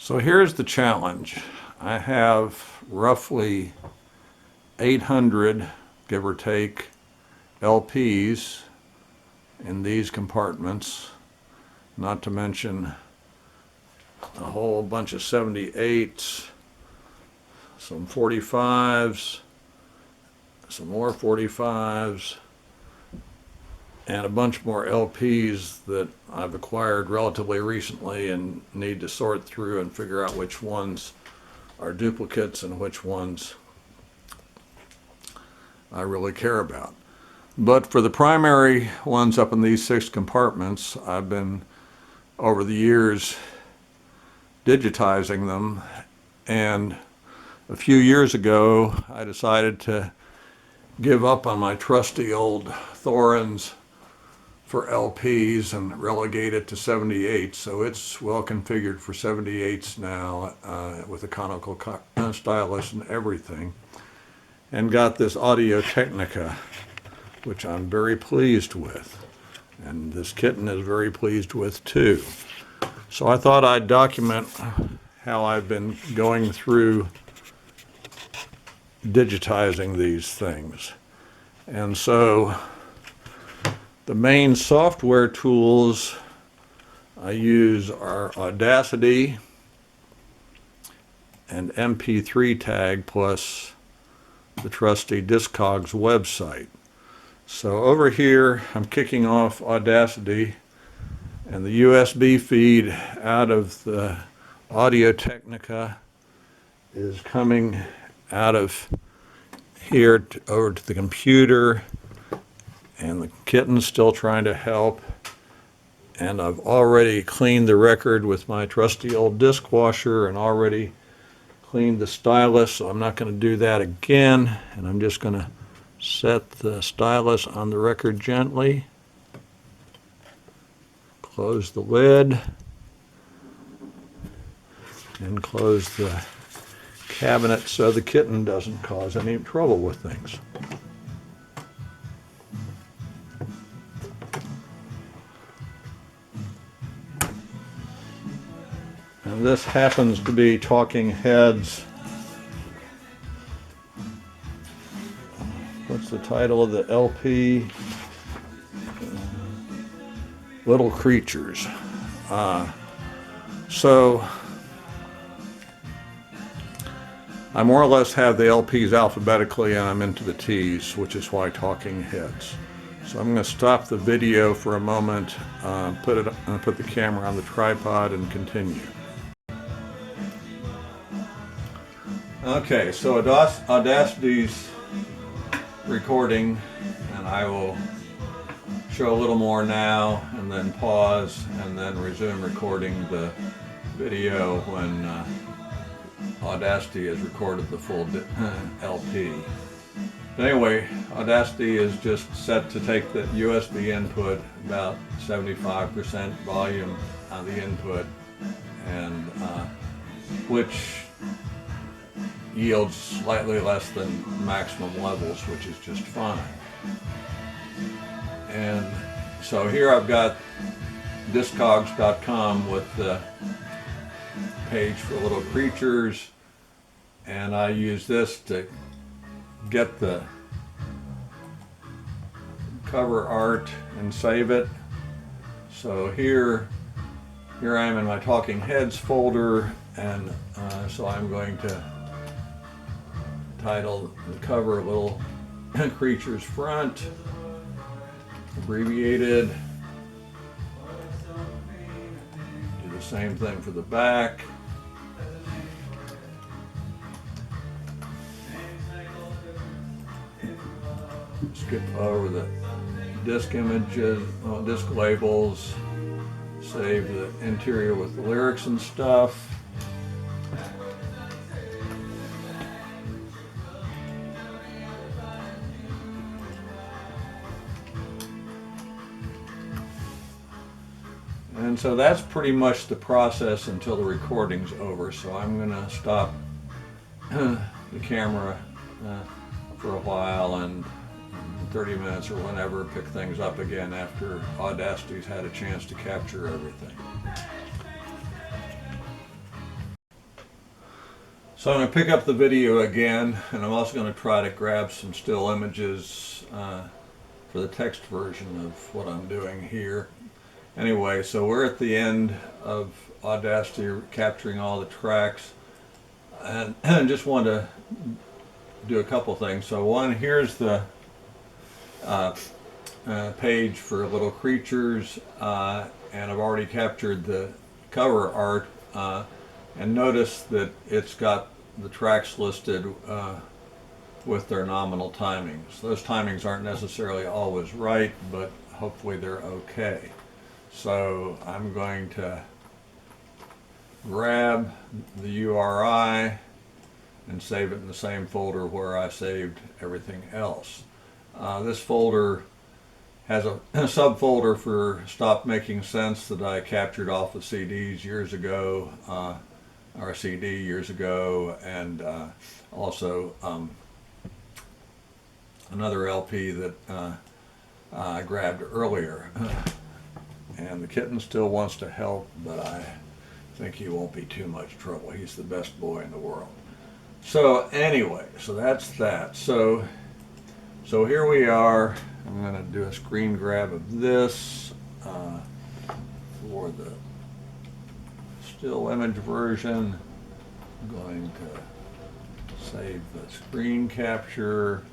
So here's the challenge. I have roughly 800, give or take, LPs in these compartments, not to mention a whole bunch of 78s, some 45s, some more 45s, and a bunch more LPs that I've acquired relatively recently and need to sort through and figure out which ones are duplicates and which ones I really care about. But for the primary ones up in these 6 compartments, I've been, over the years, digitizing them, and a few years ago I decided to give up on my trusty old Thorens for LPs and relegate it to 78. So it's well configured for 78s now, with a conical stylus and everything, and got this Audio-Technica, which I'm very pleased with, and this kitten is very pleased with too. So I thought I'd document how I've been going through digitizing these things. And so the main software tools I use are Audacity and MP3 tag, plus the trusty Discogs website. So over here I'm kicking off Audacity, and the USB feed out of the Audio-Technica is coming out of here over to the computer, and the kitten's still trying to help. And I've already cleaned the record with my trusty old disc washer and already cleaned the stylus, so I'm not going to do that again. And I'm just going to set the stylus on the record gently, close the lid, and close the cabinet so the kitten doesn't cause any trouble with things. And this happens to be Talking Heads. What's the title of the LP? Little Creatures. So I more or less have the LPs alphabetically, and I'm into the T's, which is why Talking Heads. So I'm going to stop the video for a moment, put the camera on the tripod, and continue. Okay, so Audacity's recording, and I will show a little more now, and then pause, and then resume recording the video when Audacity has recorded the full LP. But anyway, Audacity is just set to take the USB input, about 75% volume on the input, and which yields slightly less than maximum levels, which is just fine. And so here I've got Discogs.com with the page for Little Creatures, and I use this to get the cover art and save it. So here I am in my Talking Heads folder, and so I'm going to title the cover Little Creatures Front, abbreviated. Do the same thing for the back. Skip over the disc images, disc labels, save the interior with the lyrics and stuff. And so that's pretty much the process until the recording's over. So I'm going to stop the camera for a while, and 30 minutes or whenever, pick things up again after Audacity's had a chance to capture everything. So I'm going to pick up the video again, and I'm also going to try to grab some still images for the text version of what I'm doing here. Anyway, so we're at the end of Audacity capturing all the tracks, and I just want to do a couple things. So one, here's the page for Little Creatures, and I've already captured the cover art, and notice that it's got the tracks listed with their nominal timings. Those timings aren't necessarily always right, but hopefully they're okay. So I'm going to grab the URI and save it in the same folder where I saved everything else. This folder has a subfolder for Stop Making Sense that I captured off of CDs years ago, or a CD years ago, and also another LP that I grabbed earlier. And the kitten still wants to help, but I think he won't be too much trouble. He's the best boy in the world. So anyway, so that's that. So here we are. I'm going to do a screen grab of this for the still image version. I'm going to save the screen capture,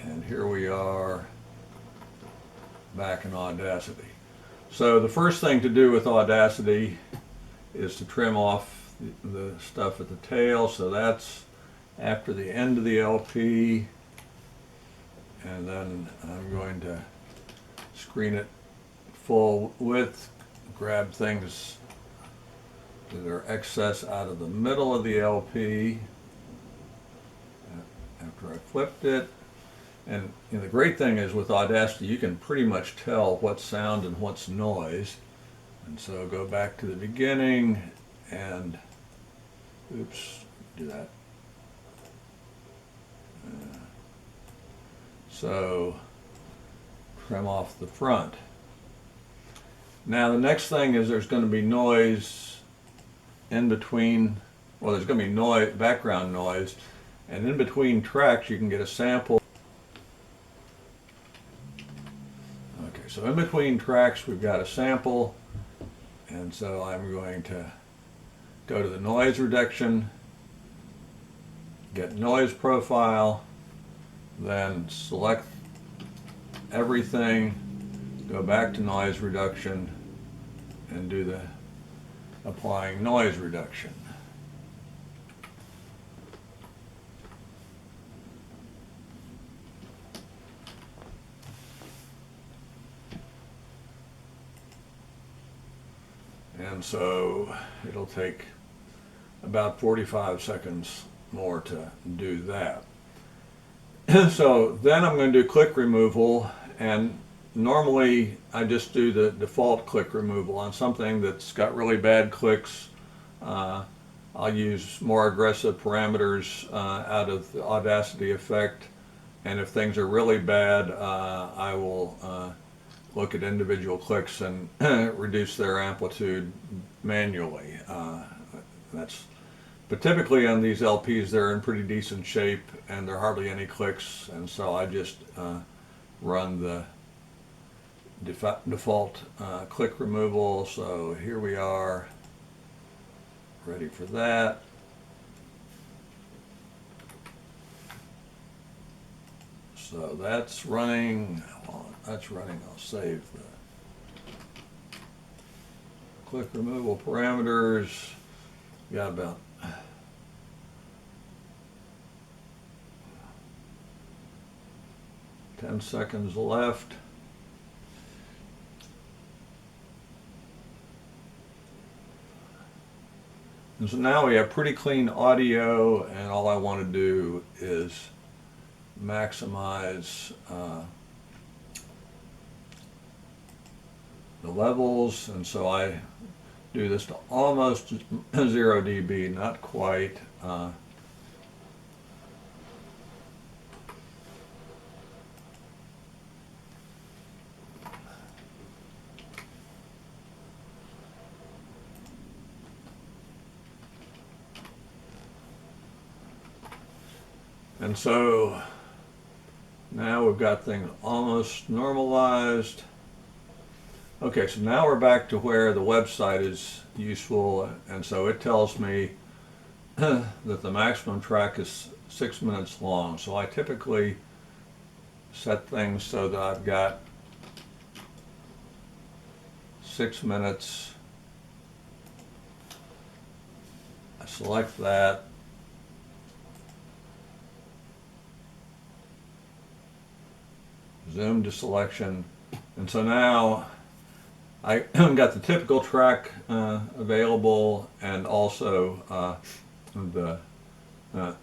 and here we are back in Audacity. So the first thing to do with Audacity is to trim off the stuff at the tail. So that's after the end of the LP, and then I'm going to screen it full width, grab things that are excess out of the middle of the LP after I flipped it. And the great thing is with Audacity, you can pretty much tell what's sound and what's noise. And so go back to the beginning and, oops, do that. So trim off the front. Now the next thing is there's going to be noise in between, well, there's going to be noise, background noise, and in between tracks you can get a sample. Okay, so in between tracks we've got a sample, and so I'm going to go to the noise reduction, get noise profile, then select everything, go back to noise reduction, and do the applying noise reduction. And so it'll take about 45 seconds more to do that. So then I'm going to do click removal, and normally I just do the default click removal. On something that's got really bad clicks, I'll use more aggressive parameters out of the Audacity effect, and if things are really bad, I will look at individual clicks and reduce their amplitude manually. But typically on these LPs they're in pretty decent shape and there are hardly any clicks, and so I just run the default click removal. So here we are, ready for that. So that's running. While that's running, I'll save the click removal parameters. Got about 10 seconds left. And so now we have pretty clean audio, and all I want to do is maximize the levels, and so I do this to almost 0 dB, not quite. And so now we've got things almost normalized. Okay, so now we're back to where the website is useful, and so it tells me that the maximum track is 6 minutes long. So I typically set things so that I've got 6 minutes. I select that. Zoom to selection. And so now I got the typical track available, and also the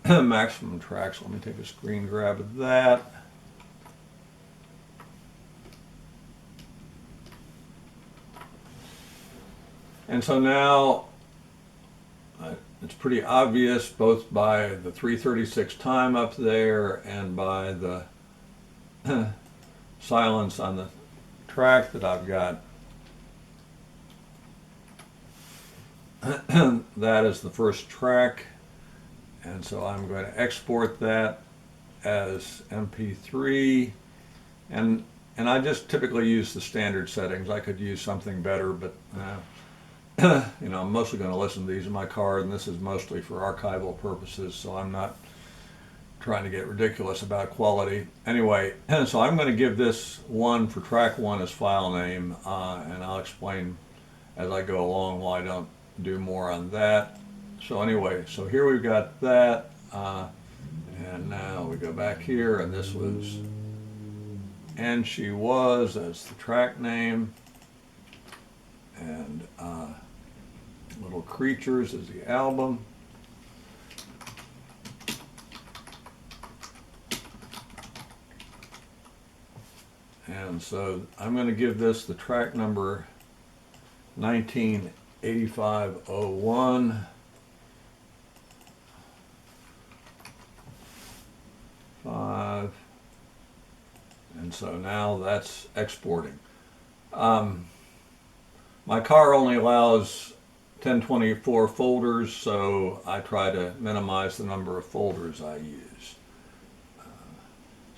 maximum tracks. Let me take a screen grab of that. And so now it's pretty obvious, both by the 3:36 time up there and by the silence on the track, that I've got that is the first track. And so I'm going to export that as MP3, and I just typically use the standard settings. I could use something better, but you know, I'm mostly going to listen to these in my car, and this is mostly for archival purposes, so I'm not trying to get ridiculous about quality. Anyway, so I'm going to give this one for track one as file name, and I'll explain as I go along why I don't do more on that. So anyway, so here we've got that, and now we go back here, and this was And She Was as the track name, and Little Creatures is the album. And so I'm going to give this the track number 198501. 5. And so now that's exporting. My car only allows 1024 folders, so I try to minimize the number of folders I use.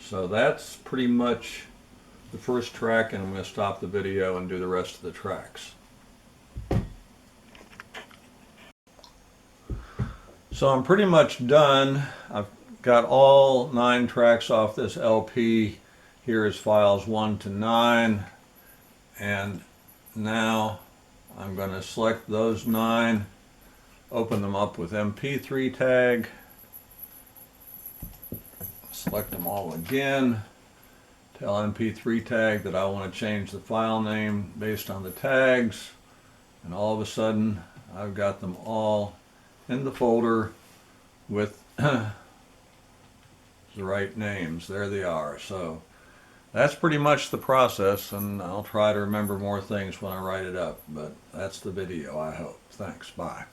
So that's pretty much the first track, and I'm going to stop the video and do the rest of the tracks. So I'm pretty much done. I've got all 9 tracks off this LP. Here is files 1 to 9, and now I'm going to select those 9, open them up with MP3 tag, select them all again, tell MP3 tag that I want to change the file name based on the tags, and all of a sudden I've got them all in the folder with the right names. There they are. So that's pretty much the process, and I'll try to remember more things when I write it up, but that's the video, I hope. Thanks. Bye.